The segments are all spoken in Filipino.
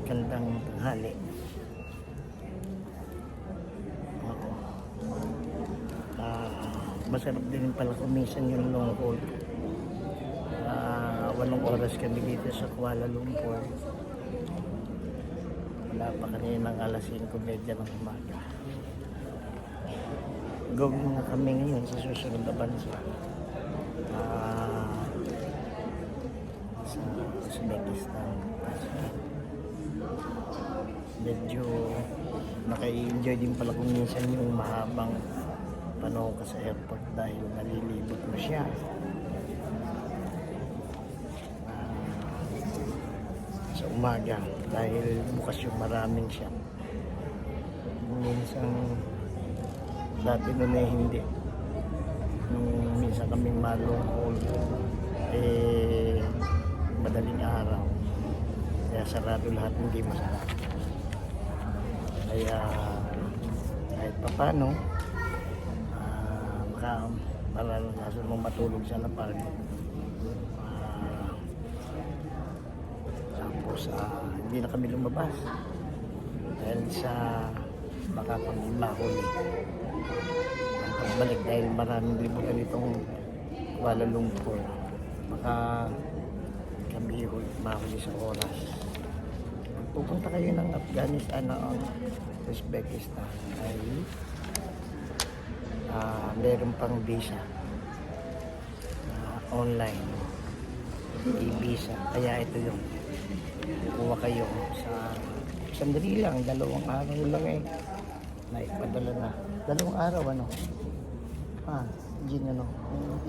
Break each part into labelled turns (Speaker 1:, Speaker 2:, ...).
Speaker 1: Magandang tanghali. Masarap din pala kumisan yung long haul. 8 oras kami dito sa Kuala Lumpur. Wala pa kanina ng alas 5:30 ng umaga. Gawin na kami ngayon sa susunod na bansa. Sa Uzbekistan. Medyo naka-enjoy din pala kung minsan yung mahabang panahon ka sa airport dahil nalilibot mo siya. Sa umaga dahil bukas yung maraming siya. Minsan dati nun hindi. Nung minsan kaming malong haul madaling araw. Kaya sarado lahat, hindi masarap. Kaya kahit pa paano maranasan mo matulog sa lapag. Tapos hindi na kami lumabas dahil sa baka kami mahuli. Ang pagbalik dahil maraming libutan itong Kuala Lumpur, baka kami mahuli sa oras. Pupunta kayo ng Afghanistan o Uzbekistan ay meron pang visa online, e-visa. Kaya ito yung kuha kayo sa sandali lang, 2 araw lang naipadala na. 2 araw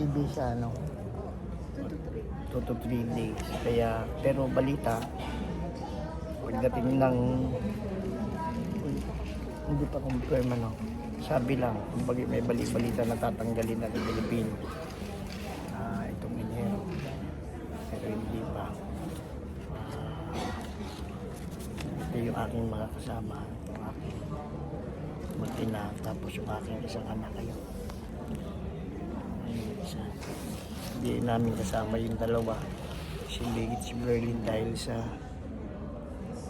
Speaker 1: e-visa 2 to 3 days. Kaya pero balita pagdating ng hindi pa confirm sabi lang, kumbaga may balita na tatanggalin na ng Pilipino itong Enero, pero hindi pa. Ito yung aking mga kasama, yung aking mag-ina, tapos yung aking isang anak kayo. Hindi namin kasama yung dalawa, si Ligit, si Berlin, dahil sa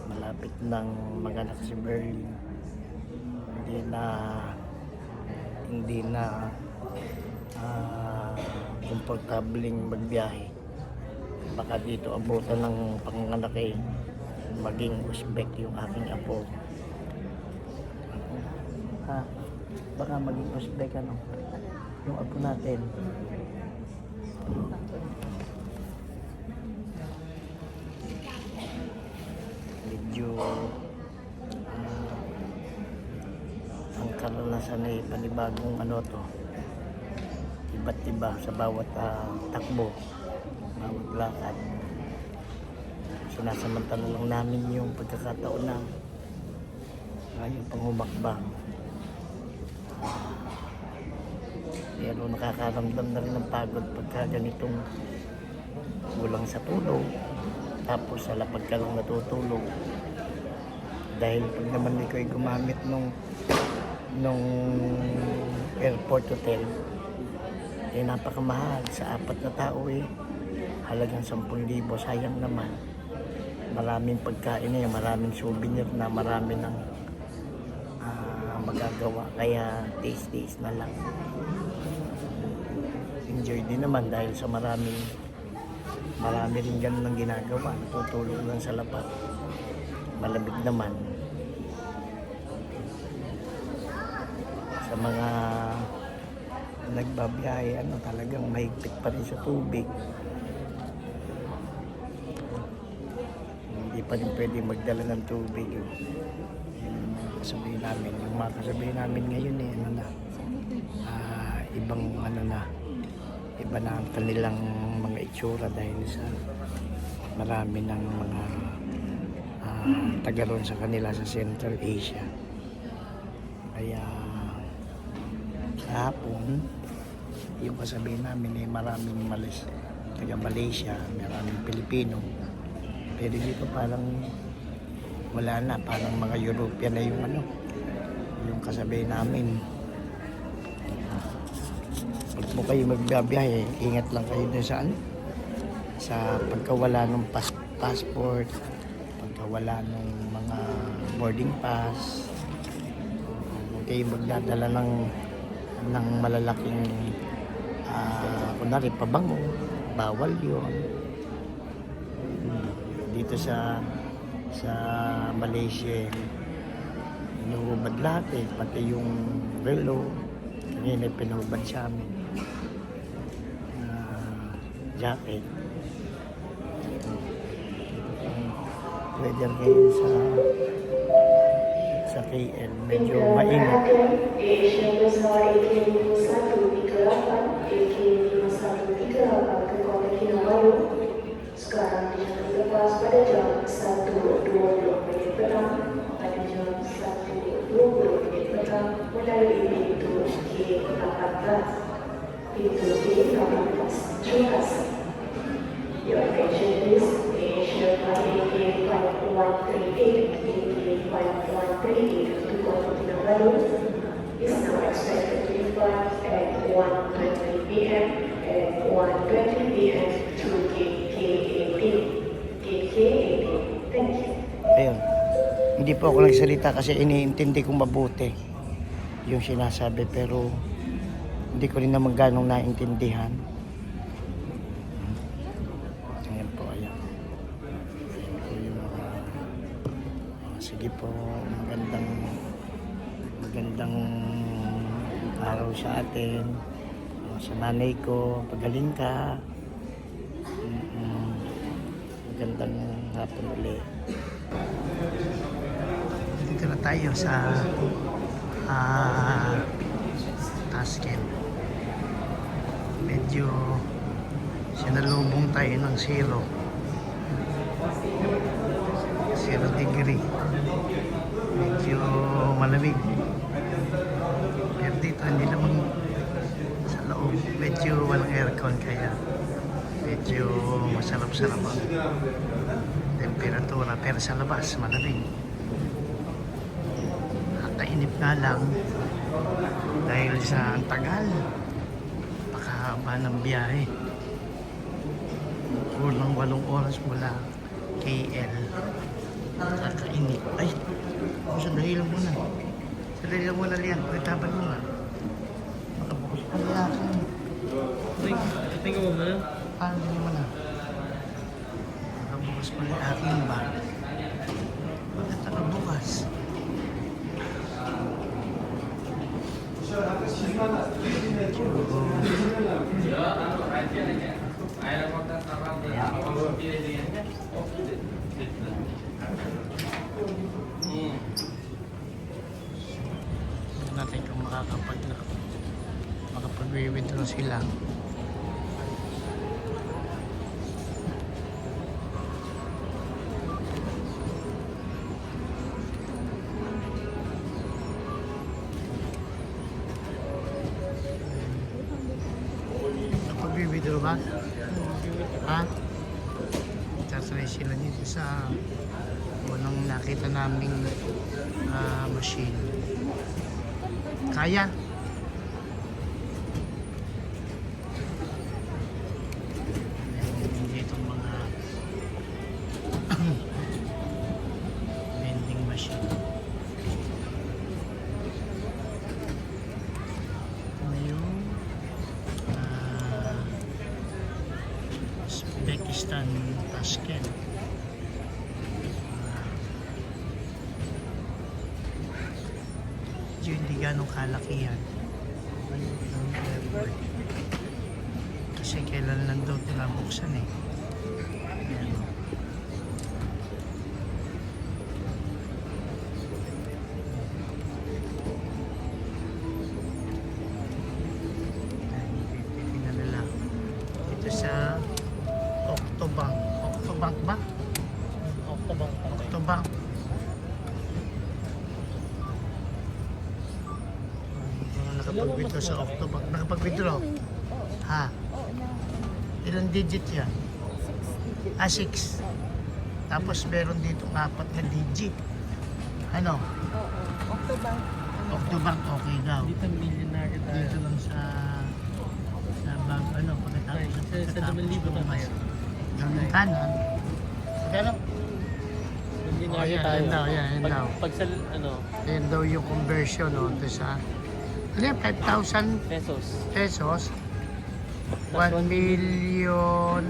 Speaker 1: malapit ng mag-anak si Berlin. Hindi na komportabling magbiyahe. Baka dito abutan ng panganak maging Uzbek yung aking apo. Baka maging Uzbek yung apo natin. Medyo ang karanasan ay panibagong iba't iba sa bawat takbo, bawat lakad. Sinasamantala lang namin yung pagkakataon na yung panghumakbang. Pero nakakaramdam na rin ng pagod pagka ganitong kulang sa tulog, tapos sa lapag ka lang natutulog. Dahil pag naman ikaw ay gumamit nung airport hotel, napakamahal. Sa 4 na tao halagang 10,000. Sayang naman, maraming pagkain maraming souvenir na marami ng magagawa. Kaya taste na lang. Enjoy din naman dahil sa marami rin ganun ang ginagawa. Tutulog lang sa lapag, malamig naman. Sa mga nagbabiyahe, talagang mahigpit pa rin sa tubig. Hindi pa rin pwede magdala ng tubig. Yung mga kasabihin namin ngayon iba na ang kanilang mga itsura dahil sa marami ng mga tagaroon sa kanila sa Central Asia. Kaya hapon yung kasabihin namin maraming taga Malaysia, maraming Pilipino, pero dito parang wala na, parang mga European na yung kasabihin namin. Pag mo kayo magbiyahe, ingat lang kayo dun sa pagkawala ng passport, pagka pagkawala ng mga boarding pass. Huwag kayong magdadala ng malalaking kunwari pabango, bawal yun. Dito sa Malaysia, inuubad lahat pati yung relo. Kanina pinubad sa amin. Jacket. Weather ngayon sa KL medyo mainit.
Speaker 2: Sekarang dilepas pada jam 1.20 menit petang, pada jam 1.20 menit petang melalui pintu K18. Pintu K18. Terima kasih. Your attention please. Asia flight AK5138 to Kuala Kinabalu is now expected to depart at 1:20 p.m. at 1:20 p.m. to KK18. Thank you.
Speaker 1: Ayun. Hindi po ako nagsalita kasi iniintindi kong mabuti yung sinasabi, pero hindi ko rin naman ganong naintindihan. Ayan po, ayan. Ayan po yung sige po, magandang araw sa atin. Sa nanay ko, pagaling ka. Magandang hapon ulit. Dito na tayo sa Tashkent. Medyo sinalubong tayo ng 0 degree. Medyo malamig. Pero dito hindi naman sa loob. Medyo walang aircon kaya medyo masarap-sarap ang temperatura, pero sa labas malamig. Nakainip nga lang dahil sa tagal, pakahaba ng biyahe. Kulang 8 oras mula KL. Nakakainip. Ay, sandali lang muna. Sandali lang muna liyan. Pagtaban mo nga. Makabukas pa niya akin.
Speaker 3: Tingnan mo muna.
Speaker 1: Paano din mo na? Nakabukas pa rin aking bag. Bakit nakabukas? Natin kung makapag-withdraw sila. Bibidro ba? Ha? Tatry sila dito sa unang nakita naming machine. Kaya? Dito mga vending machine. Uzbekistan, Tashkent. Hindi ganong kalakihan ng airport. Kasi kailan lang daw tinabuksan eh. Ayan. Pinalala. Ito sa Octobank. Octobank ba? Octobank. Nakapag-withdraw sa Octobank. Nakapag-withdraw? Ha? Ilang digit yan? 6. Tapos meron dito 4 na digit. Ano? Octobank okay daw.
Speaker 3: Dito millionaire tayo.
Speaker 1: Dito lang sa bag, pagkatapos
Speaker 3: Sa 2,000 pa ngayon.
Speaker 1: Hanggang kanan. Magkano?
Speaker 3: Ayan,
Speaker 1: ayan daw, ayan
Speaker 3: pag,
Speaker 1: daw.
Speaker 3: pag sa, ano,
Speaker 1: Ayan daw yung conversion, no, doon sa, ano yan, 5,000
Speaker 3: pesos.
Speaker 1: pesos,
Speaker 3: That's
Speaker 1: 1 million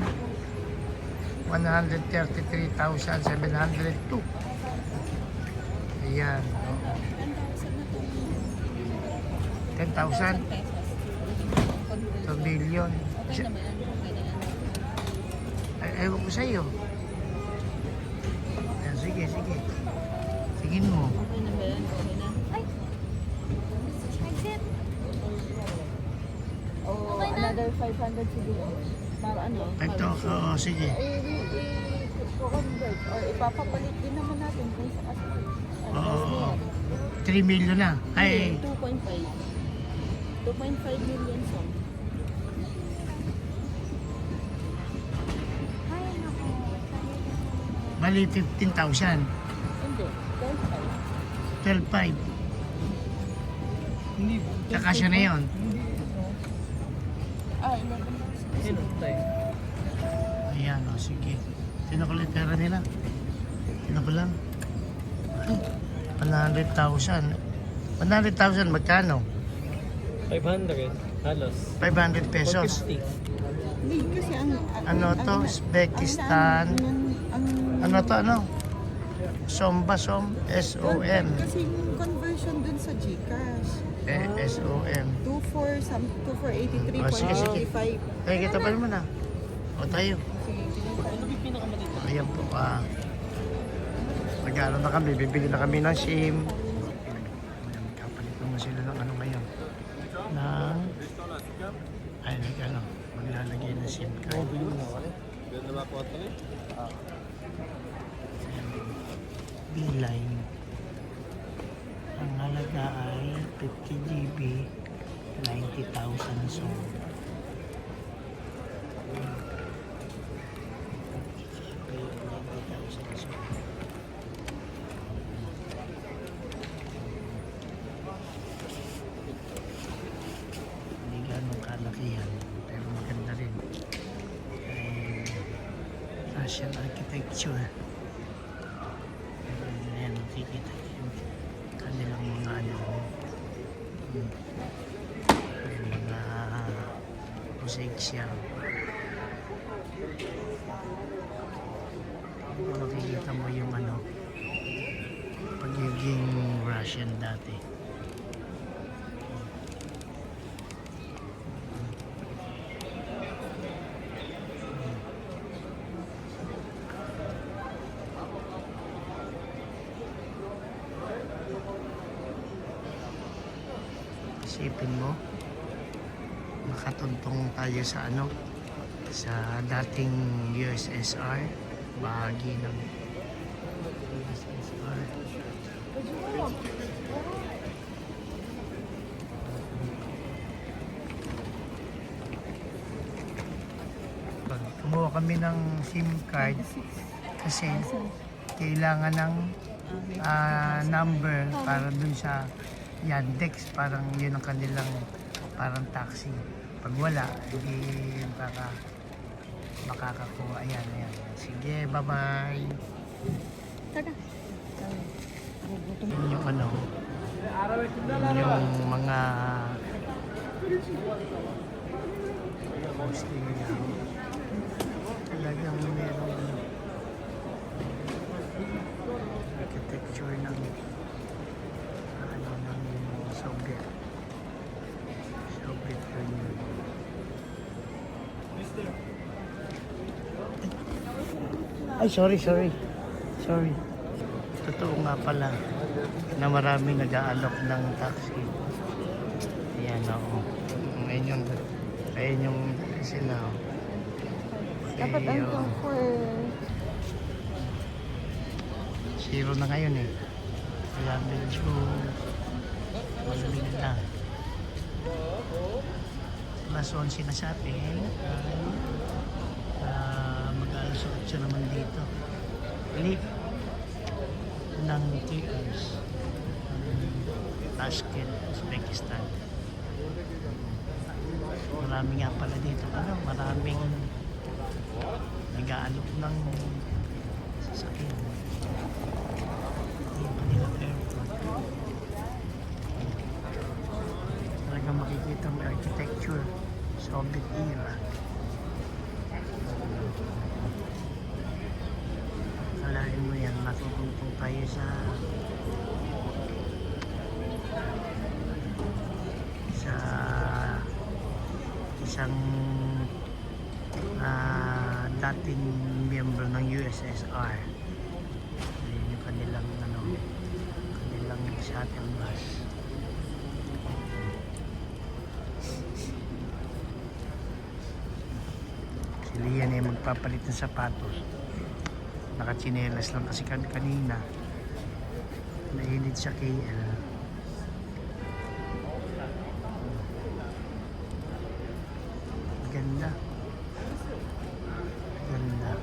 Speaker 1: 133,702. Ayan. 10,000? 2 million. Ay, ewan ko sa'yo. Ayan, sige, sige. Tingin mo.
Speaker 4: Okay na ba yan? Okay na. Ay! Oh, another 500 siguro. Para ano?
Speaker 1: Ito, oo, sige.
Speaker 4: I-convert or ipapapalit din naman natin kung sa kasi.
Speaker 1: Oo. 3 million na. Ay,
Speaker 4: 2.5. 2.5 million song.
Speaker 1: bali 15,000.
Speaker 4: Hindi. 12.5.
Speaker 1: 12,500.
Speaker 3: Hindi.
Speaker 1: Kakasya na yun.
Speaker 4: Ah, 11,000.
Speaker 3: Sino tayo?
Speaker 1: Ayan, o, sige. Sino ko lang pera nila? Sino ko lang? 100,000. 100,000 magkano?
Speaker 3: 500. Halos.
Speaker 1: 500 pesos.
Speaker 3: 450.
Speaker 4: Hindi, kasi
Speaker 1: Ano to? Uzbekistan. Ano to, ano? Som. S-O-M.
Speaker 4: Kasi yung conversion dun sa GCash.
Speaker 1: S-O-M.
Speaker 4: 2483.85.
Speaker 1: Oh, sige, sige. Ay, kita pa naman ah. O tayo.
Speaker 3: Ano ba yung pinakamatindi?
Speaker 1: Ayan po pa. Nag-ano na kami, bibili na kami ng SIM. Kapalit naman sila ng ano ngayon. Ng... Ay, ano, maglalagay ng SIM card. Beeline. Ang halaga ay 50 GB, 90,000 so. Hindi ganong kalakihan, pero maganda rin. Ay, Russian architecture. Ayan, makikita yung kanilang mga ano, yung mga mosaic siya. Makikita mo yung ano, pagiging Russian dati. Isipin mo, makatuntong tayo sa ano, sa dating USSR, bahagi ng USSR. Pag kumuha kami ng SIM card, kasi kailangan ng number para dun sa Yandex, parang yun ang kanilang parang taxi. Pag wala, hindi makakakuha. Ayan, ayan. Sige, bye-bye.
Speaker 4: Tara.
Speaker 1: Yun yung ano, yun yung mga hosting niya. Talagang merong architecture ng ano, ng Soviet Union. Ay, sorry. Totoo nga pala na maraming nag-aalok ng taxi. Ayan ako. Ayun yung sila.
Speaker 4: Dapat
Speaker 1: Okay,
Speaker 4: ang for...
Speaker 1: zero na ngayon eh. Kaya medyo malamig na. Alas 11 na sa atin. Mag-alas 8 naman dito. Leave ng 3 hours. Tashkent, Uzbekistan. Marami nga pala dito. Maraming nag-aalok ng Sakyan. Yung kanilang airport. Talagang makikita ang architecture. Soviet era. Kalahin mo yan, matutungtong tayo sa isang dating miyembro ng USSR. Ayun yung kanilang shuttle bus. Si Lian ay magpapalit ng sapatos. Nakatsinelas lang kasi kami kanina. Nainit sa KL. Ganda. Ganda.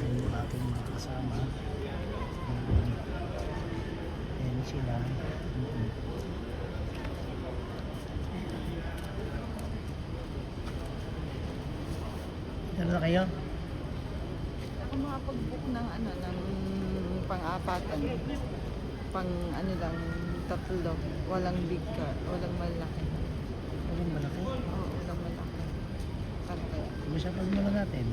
Speaker 1: Ayan yung ating mga kasama. Ayan sila. Dala na kayo?
Speaker 4: Ako makapag-book ng ng pang-apatan. Pang lang, tatlo. Walang big car, walang malaki.
Speaker 1: Walang malaki.
Speaker 4: Oo, walang malaki. Kaya.
Speaker 1: Usapan mo na natin.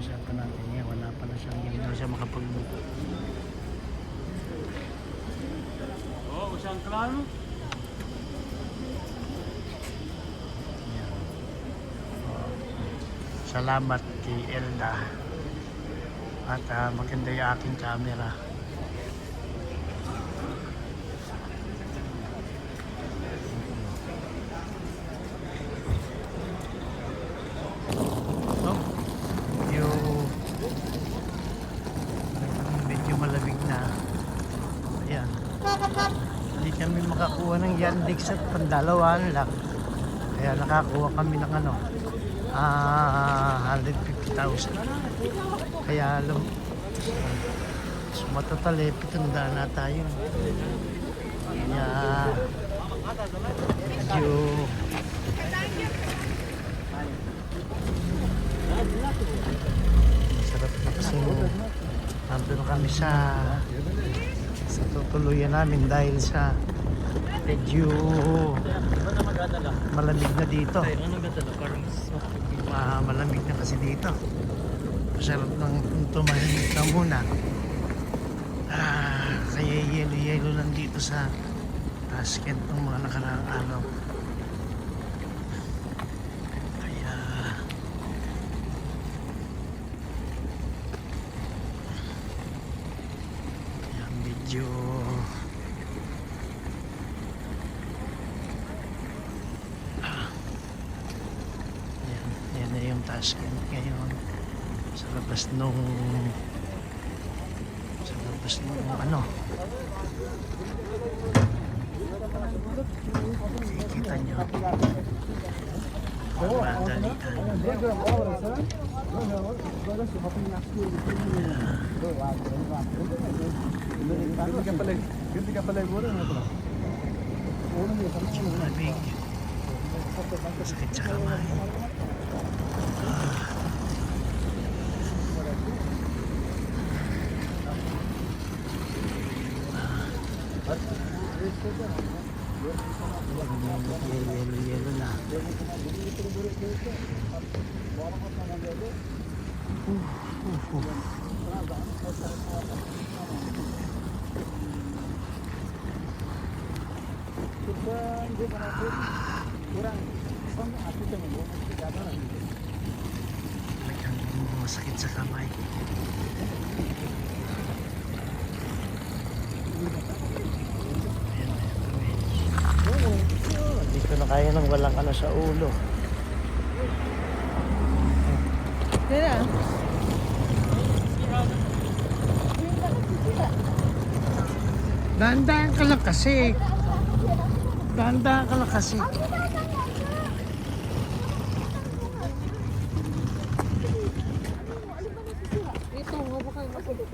Speaker 1: Usapan natin yan. Wala pala siyang hindi daw siya makapag-book.
Speaker 3: Oo, siyang klaro.
Speaker 1: Yan. Salamat kay Elda. At maganda yung aking camera. Oh, medyo malamig na. Ayan. Hindi kami makakuha ng Yandex at pandalawaan lang. Kaya nakakuha kami ng 150,000. Kaya matotal 700 na tayo. Kaya medyo masarap na kasi nandun kami sa tutuluyan namin dahil sa medyo malamig na dito.
Speaker 3: Ano gadala? Parang
Speaker 1: Malamig na kasi dito. Masarap nang tumahimik na muna. Kaya yelo-yelo lang dito sa Tashkent ng mga nakaraang araw. Kaya medyo yan na yung Tashkent ngayon sa labas nung kita nyo madalian. Malamig. Sakit sa kamay. Yelo na. Talagang masakit sa kamay. Hindi ko na kaya nang walang sa ulo.
Speaker 4: Kaya?
Speaker 1: Dahan-dahan ka lang kasi. Dahan-dahan ka lang kasi.
Speaker 4: Ito, huwag kayo masagot.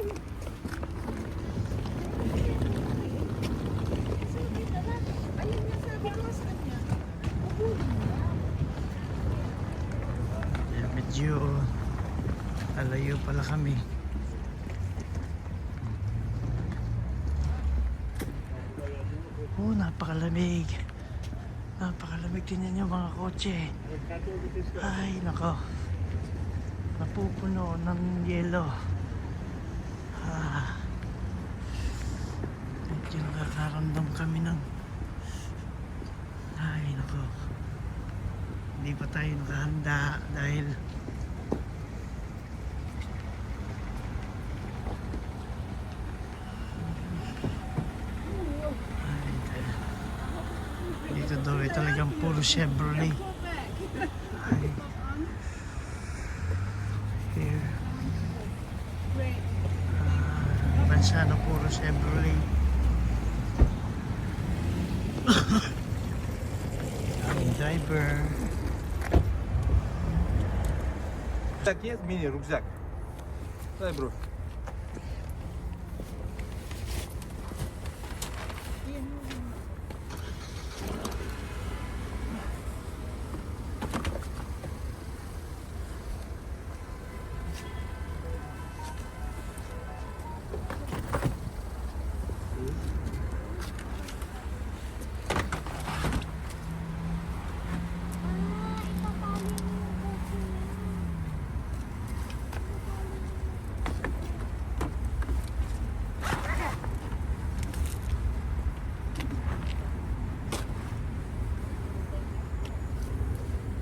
Speaker 1: pala kami. Oh, napakalamig. Napakalamig din yung mga kotse. Ay, nako. Napupuno ng yelo. Medyo nakakaramdam kami ng... Ay, nako. Hindi pa tayo nakahanda dahil... Dito daw ay talagang puro Chevrolet. Ay. Here. Bansa na puro Chevrolet. Ang driver.
Speaker 5: Рюкзак есть? Мини-рюкзак. Дай, бро.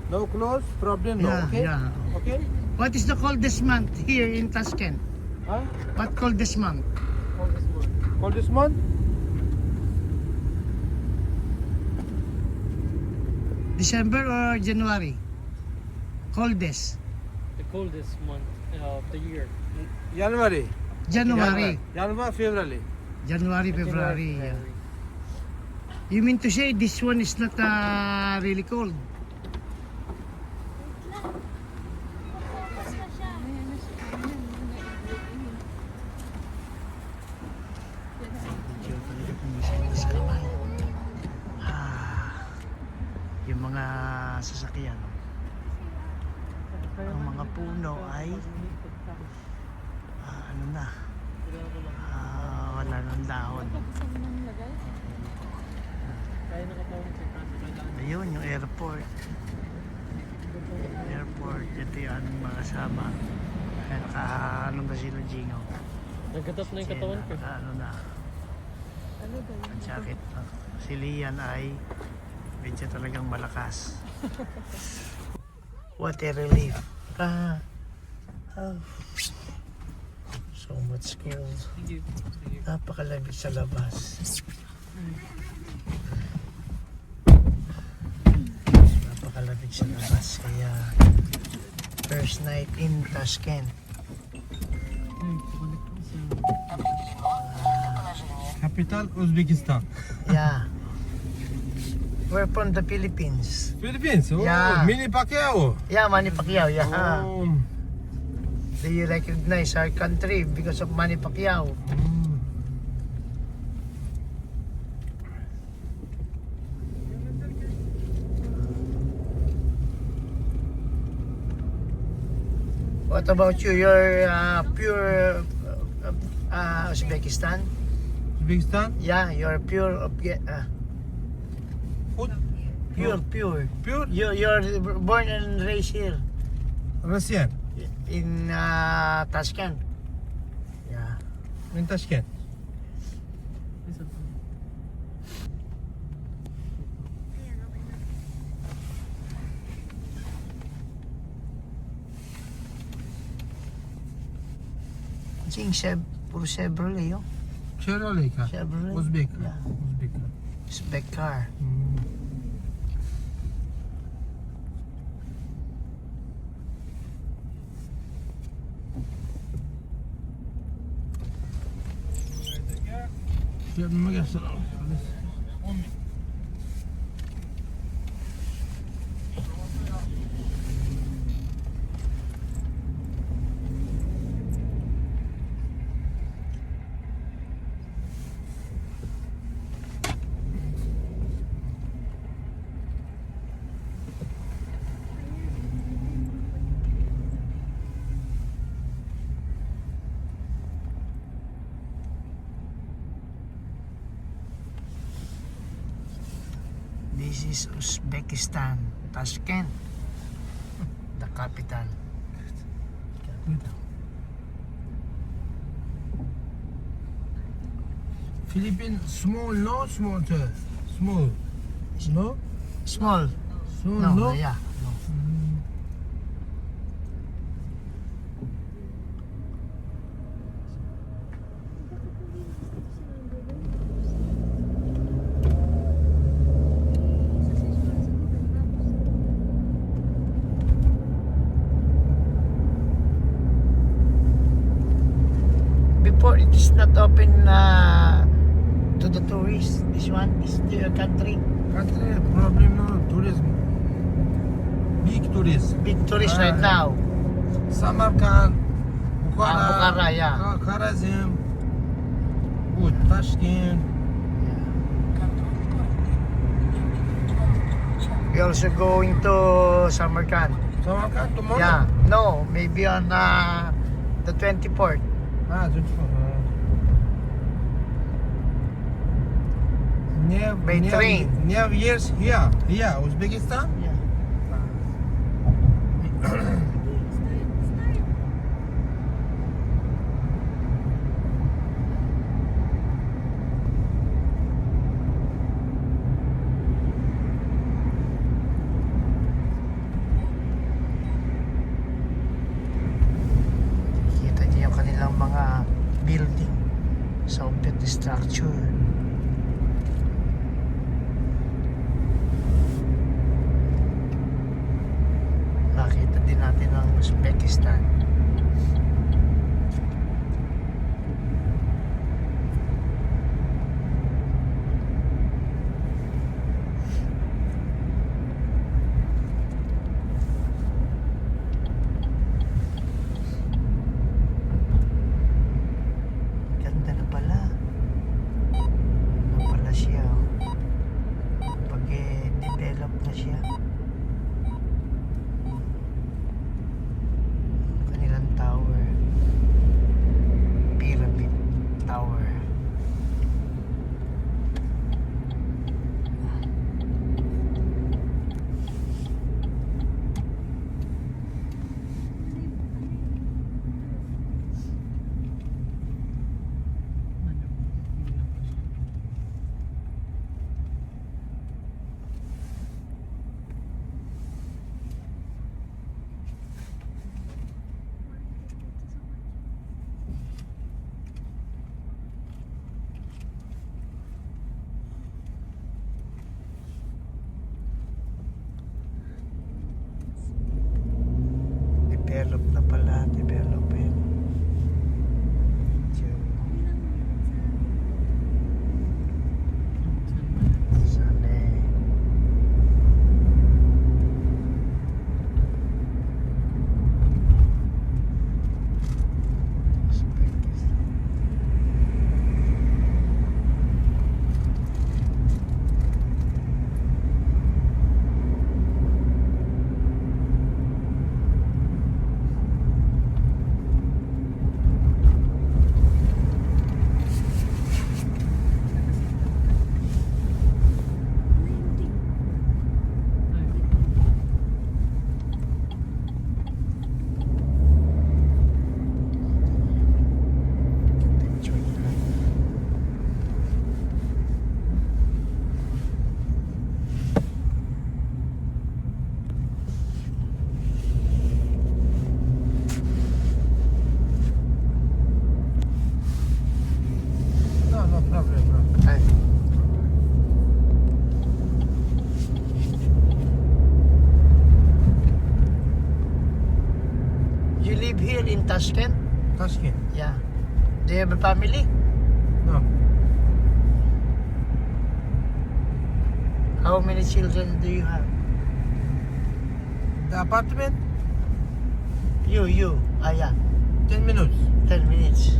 Speaker 5: No clothes, problem no, okay?
Speaker 1: Yeah.
Speaker 5: Okay?
Speaker 1: What is the coldest month here in Tashkent?
Speaker 5: Huh?
Speaker 1: What coldest month?
Speaker 5: Coldest month?
Speaker 1: December or January? Coldest.
Speaker 3: The coldest month of the year.
Speaker 5: January.
Speaker 1: January.
Speaker 5: January, February.
Speaker 1: January, February. Yeah. You mean to say this one is not really cold? Yung mga sasakyan, ang mga puno ay ano na, wala nang dahon. Ayun yung airport. Ito yung aming mga kasama. Kaya naka-ano ba sila, Jingo?
Speaker 3: Nagkatap na yung katawan ko.
Speaker 1: Ano na, ang jacket. Si Lian ay medyo talagang malakas. What a relief. So much cold. Napakalamig sa labas. Napakalamig sa labas. Kaya first night in Tashkent.
Speaker 5: Capital Uzbekistan.
Speaker 1: Yeah. We're from the Philippines.
Speaker 5: Philippines? Oh,
Speaker 1: Yeah.
Speaker 5: Mini Pacquiao.
Speaker 1: Yeah, Manny Pacquiao. Yeah.
Speaker 5: Oh.
Speaker 1: Do you recognize our country because of Manny Pacquiao? What about you? You're pure Uzbekistan?
Speaker 5: Uzbekistan?
Speaker 1: Yeah, you're pure
Speaker 5: Food?
Speaker 1: pure.
Speaker 5: Pure?
Speaker 1: You're born and raised here
Speaker 5: Russian.
Speaker 1: in Tashkent. Yeah.
Speaker 5: In Tashkent.
Speaker 1: Puro Chevrolet, oh.
Speaker 5: Chevrolet car.
Speaker 1: Chevrolet.
Speaker 5: Uzbek.
Speaker 1: Yeah.
Speaker 5: Uzbek car.
Speaker 1: Uzbek car.
Speaker 5: Ya ما يحصل.
Speaker 1: This is Uzbekistan, Tashkent, the capital.
Speaker 5: Philippines small, no small, sir. Small. No?
Speaker 1: Small.
Speaker 5: Small,
Speaker 1: No,
Speaker 5: no?
Speaker 1: yeah. No. Before it is not open to the tourists. This one is the country.
Speaker 5: Country problem, no tourism. Big tourism.
Speaker 1: Big tourist right now.
Speaker 5: Samarkand, Bukhara,
Speaker 1: Bukhara, yeah.
Speaker 5: Kharazm, good, Tashkent.
Speaker 1: We also going to Samarkand.
Speaker 5: Samarkand tomorrow?
Speaker 1: Yeah. No, maybe on the 24th.
Speaker 5: Ah, 24.
Speaker 1: By train.
Speaker 5: Near years here, Uzbekistan.
Speaker 1: Yeah. Kita niyo yung kanilang mga building, Soviet structure. Nakita din natin ang Uzbekistan. Ganda na pala. Ano pala siya, oh. Pag-develop na siya. Kanilang tower. Pyramid Tower. Develop na pala, developing. Sana eh.
Speaker 5: No problem, bro.
Speaker 1: Ay. You live here in Tashkent?
Speaker 5: Tashkent.
Speaker 1: Yeah. Do you have a family?
Speaker 5: No.
Speaker 1: How many children do you have?
Speaker 5: The apartment,
Speaker 1: You. Ah, yeah.
Speaker 5: 10 minutes.
Speaker 1: 10 minutes.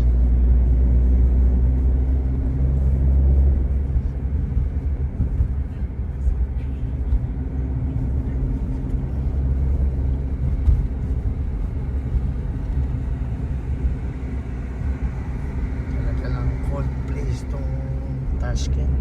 Speaker 1: Talaga lang cold place tong Tashkent.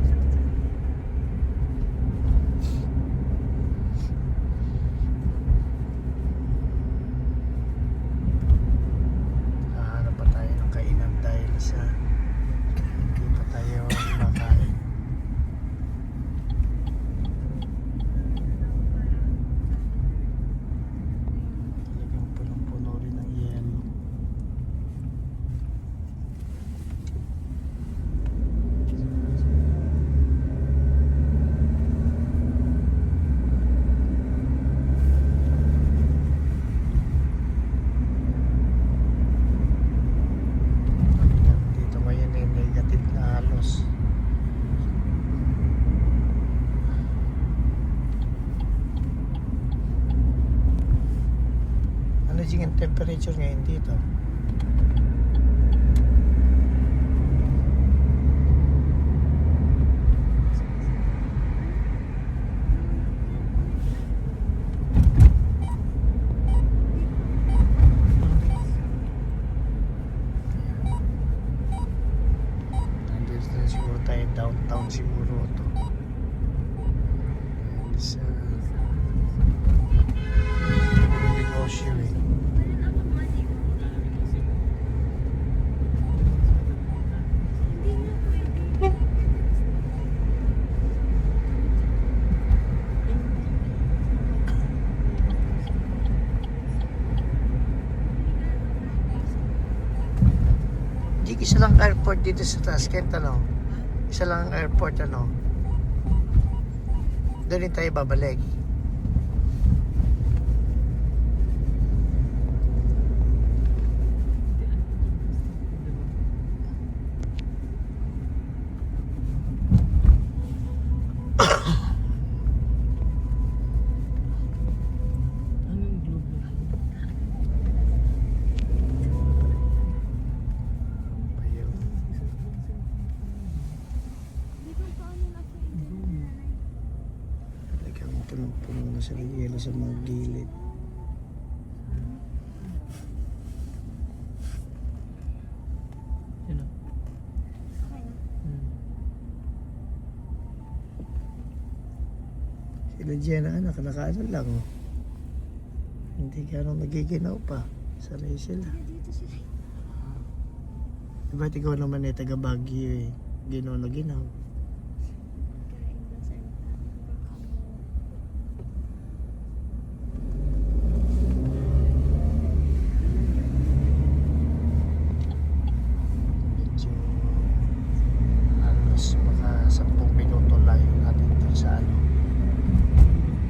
Speaker 1: temperature ngayon dito? Nandito na siguro tayo, downtown siguro to. And sa negosyo eh. Di isa lang airport dito sa Tashkent, ano? Isa lang ang airport, ano? Doon din tayo babalik.
Speaker 3: Ano yung globe na yun?
Speaker 1: Ayun. Ay, kami punong-puno na sa yelo sa mga gilid.
Speaker 3: Yun o.
Speaker 1: Sila Jenna, anak, nakaano lang. Oh. Hindi gano'ng nagiginaw pa. Sanay sila. Diba ikaw naman eh, taga Baguio eh. Ginaw na ginaw. Medyo halos baka 10 minuto layo natin dun sa ano,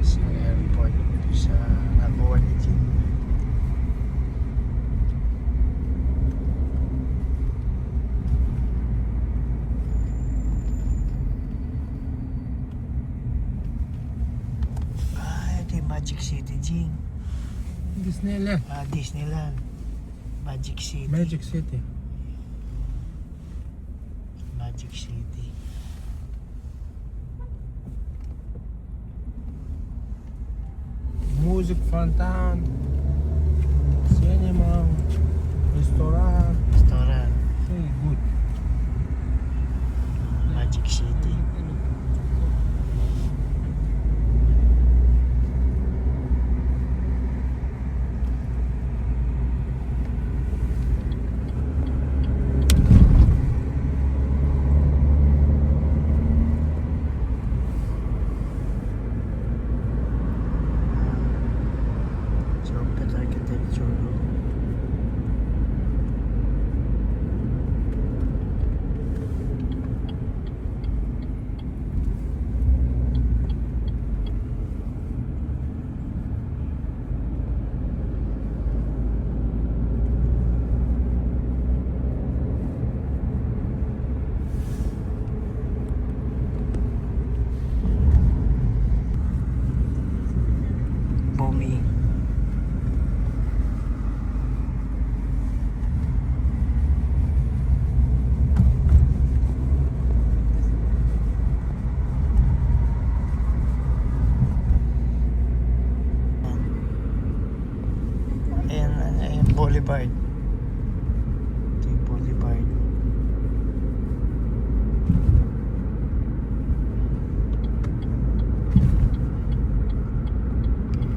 Speaker 1: sa airport, sa Nagoa ni Jim. Ito yung Magic City, Jing.
Speaker 5: Disneyland.
Speaker 1: Disneyland. Magic City.
Speaker 5: Magic City.
Speaker 1: Magic City.
Speaker 5: Music fountain. Cinema. Restaurant.
Speaker 1: Restaurant.
Speaker 5: Very good.
Speaker 1: Magic City.
Speaker 3: Ano?
Speaker 1: Trumpet Architecture. Bumi. Ayan, Boulevard. Ito yung Boulevard.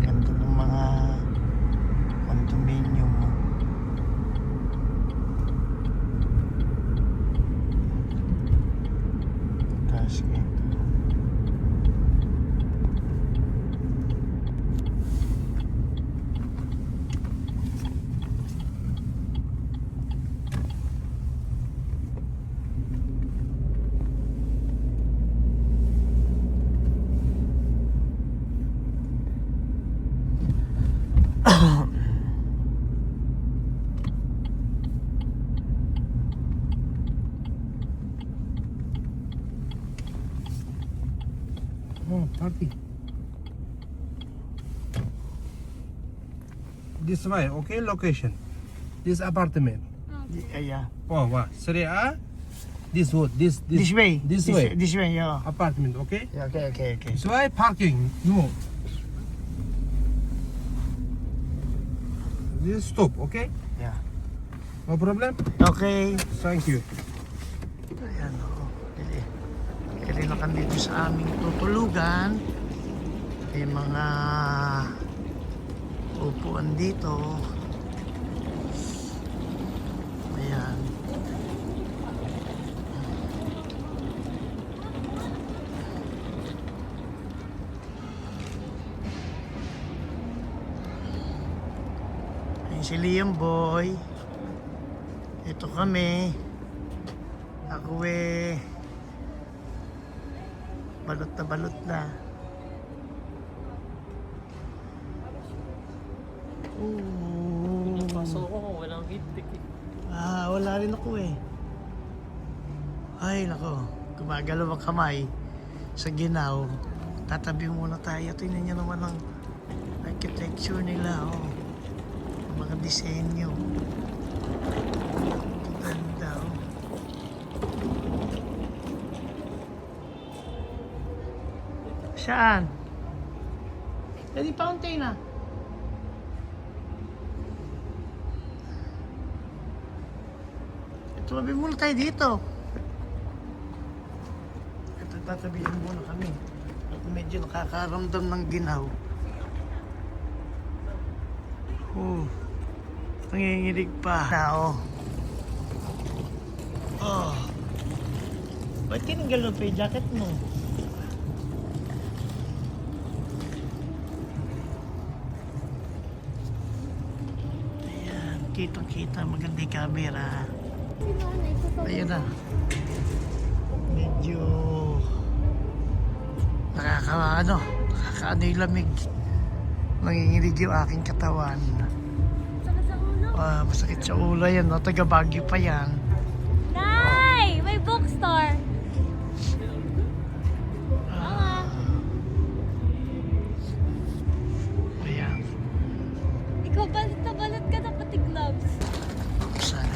Speaker 1: Ganda ng mga condominium. Tashkent.
Speaker 5: Oh, party. this way, okay? Location. This apartment.
Speaker 1: Yeah.
Speaker 5: Oh, wow. Sorry, this wood, this
Speaker 1: This way.
Speaker 5: This way.
Speaker 1: This way, yeah.
Speaker 5: Apartment, okay?
Speaker 1: Yeah, okay.
Speaker 5: This way, parking. No. This stop, okay?
Speaker 1: Yeah.
Speaker 5: No problem?
Speaker 1: Okay.
Speaker 5: Thank you.
Speaker 1: Ayan o. Kaya na kami dito sa aming tutulugan. May mga upuan dito. Ayan. Ayan si Liam Boy. Ito kami. Ako balot na. Ooh.
Speaker 3: Pasok ko kung walang hit-tick eh.
Speaker 1: Wala rin ako Ay, nako. Gumagalaw ang kamay sa ginaw. Tatabi muna tayo. Tingnan niyo naman ang architecture nila. Oh. Ang mga disenyo. Ganda. Oh. Saan? Pwede fountain ah. Tumabi muna tayo dito. Ito, tatabihin muna kami. At medyo nakakaramdam ng ginaw. Nanginginig pa. Oh. Ba't tinanggal mo pa yung jacket mo? Ayan, kitang-kita. Maganda yung camera. Ayun na. Medyo nakakaano yung lamig. Nanginginig yung aking katawan.
Speaker 4: Sakit sa ulo.
Speaker 1: Masakit sa ulo yan, no? Taga Baguio pa yan.
Speaker 4: Nay! May bookstore.
Speaker 1: Ayan.
Speaker 4: Ikaw balit na balit ka na pati gloves.
Speaker 1: Saan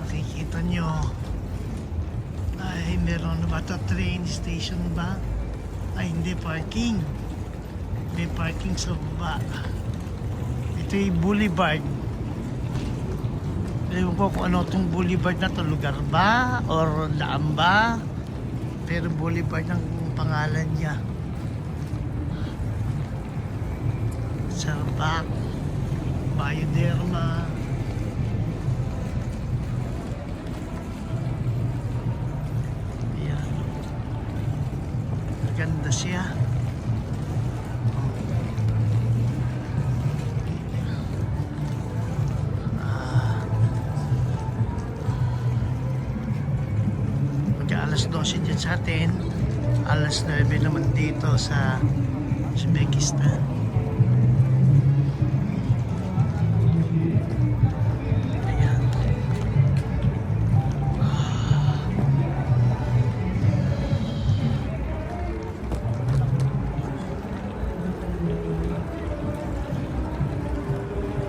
Speaker 1: nakikita nyo. Ay, meron na ba ito? Train station ba? Ay, hindi, parking. May parking sa baba. Ito yung boulevard. Ewan ko kung ano itong boulevard na to. Lugar ba? Or daan ba? Pero boulevard ang pangalan niya. Sarbak. Bioderma. Ayan. Maganda siya. Alas 12 dyan sa atin, alas 9 naman dito sa Uzbekistan. Ayan.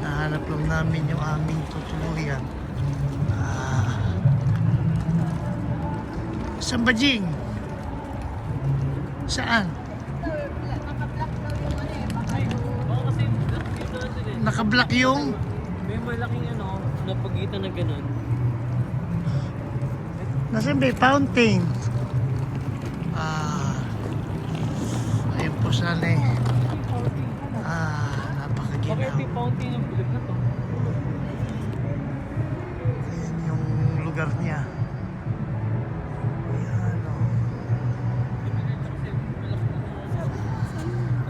Speaker 1: Nahanap lang namin yung aming tutuluyan. Saan ba, Jing? Saan?
Speaker 3: Baka kasi dito na sila eh.
Speaker 1: Nakablock yung...
Speaker 3: May malaking napagitan na ganun.
Speaker 1: Nasaan ba yung fountain? Ayun po sana eh.
Speaker 3: Bakit
Speaker 1: Napakaginaw.
Speaker 3: yung fountain ng bulag na to?
Speaker 1: Ayan yung lugar niya. Ayan o.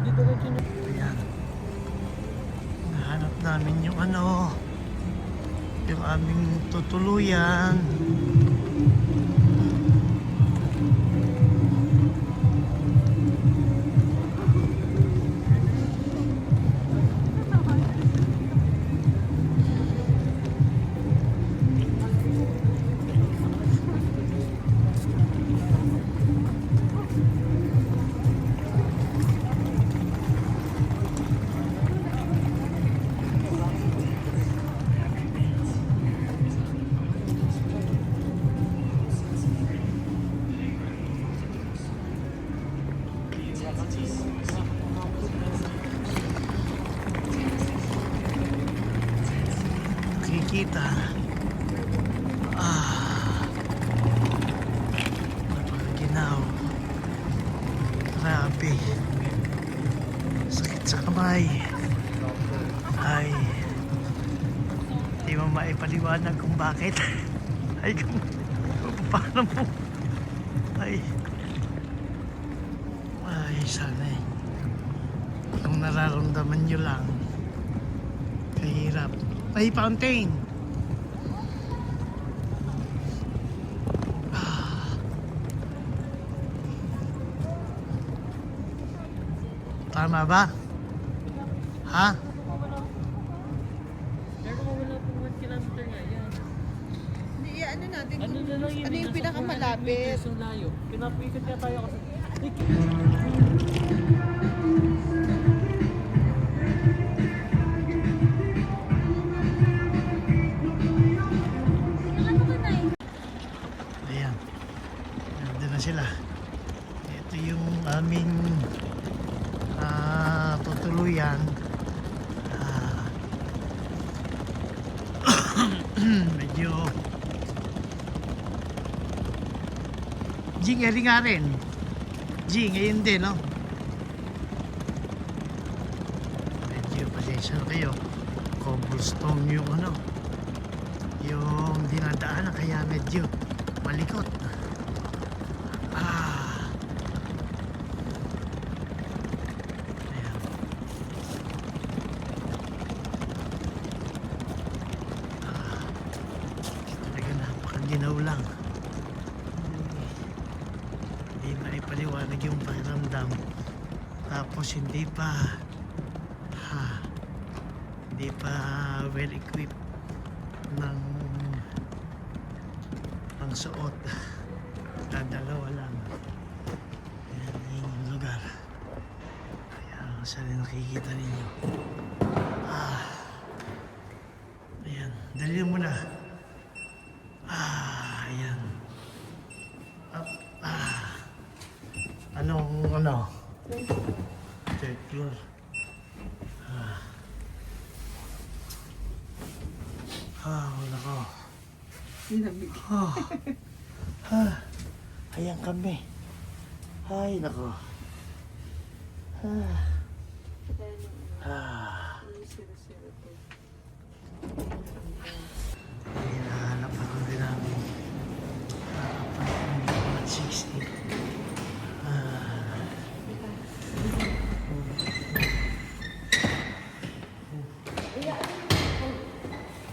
Speaker 3: Dito ko yun.
Speaker 1: Ayan. Nahanap namin yung yung aming tutuluyan. Liwanag kung bakit. Ay, kung paano mo. Ay. Ay, sana eh. Kung nararamdaman nyo lang. Kahirap. Ay, fountain. Tama ba? Ha?
Speaker 3: Pero kung wala pong 1 kilometer nga yan.
Speaker 4: Hindi, ano natin
Speaker 3: Ano
Speaker 4: kung
Speaker 3: na lang yun?
Speaker 4: ano yung
Speaker 3: nasa 400
Speaker 4: pinakamalapit.
Speaker 3: meters ang layo. Pinapikot nga tayo kasi.
Speaker 1: Ayan. Nandun na sila. Ito yung aming tutuluyan. Ah, medyo Jing, eri nga rin. Jing, ngayon din, no? Medyo pasensya na kayo. Cobblestone yung ano, yung dinadaanan, kaya medyo malikot. Ah. Ayan. Talaga napakaginaw lang. Hindi maipaliwanag yung pakiramdam. Tapos hindi pa well equipped ng suot. Dadalawa lang. Ayan yung lugar. Ayan, saan nakikita ninyo. Ayan, dalhin mo na. Ayan. Up. Anong ano? Third floor. Wala ko. Ayan kami. Ay, nako. Hinahanap ako din namin. Apartment 160.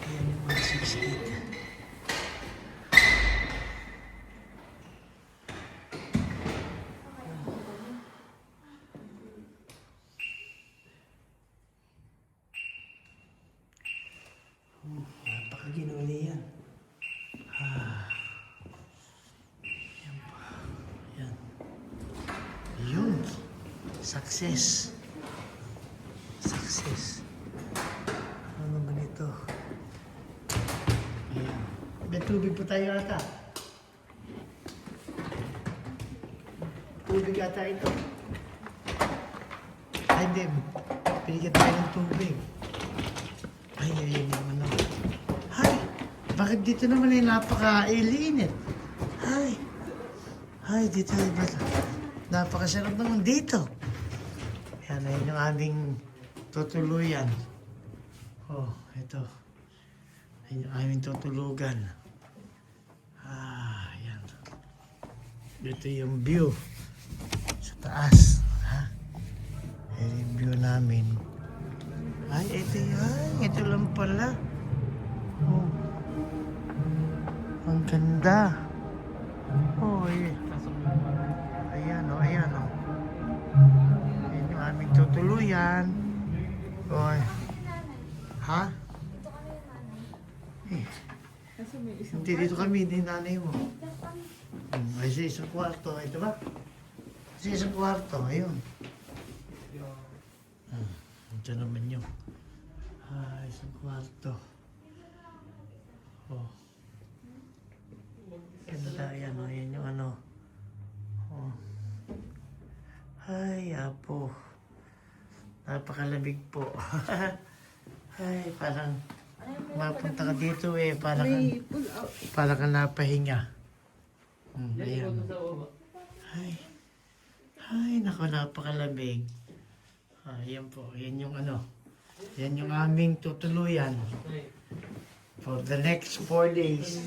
Speaker 1: Ayan yung 168. Napakaginuli yan. Yan pa. Yan. Yun. Success. Success. Ano naman ito? Ayan. May tubig po tayo ata. Tubig ata ito. Ay, hindi. Pinigyan tayo ng tubig. Ay, ayun yung ano. Hay! Bakit dito naman ay napaka-ilinit? Hay! Hay, dito ay ba? Napakasarap naman dito. Yan, ayun yung aming tutuluyan. Oh, ito. Ayun yung aming tutulugan. Yan. Dito yung view. Sa taas. Ha? Ayun yung view namin. Ay, ito yan. Ito lang pala. Oh. Ang ganda. Oh, ayan. Ayan, oh, ayan, oh. Ayan yung aming tutuluyan. Oh, ha? Eh, hindi dito kami, hindi nanay mo. Ay, sa isang kwarto. Ito ba? Sa isang kwarto, ayun. Ito naman yung isang kwarto. Oh. Ganda yan, oh. Yan yung ano. Oh. Ay, apo. Napakalamig po. Ay, parang mapunta ka dito eh. Parang ka napahinga. Ayan. Ay, naku, napakalamig. Yan po. Yan yung ano. Yan yung aming tutuluyan. For the next 4 days.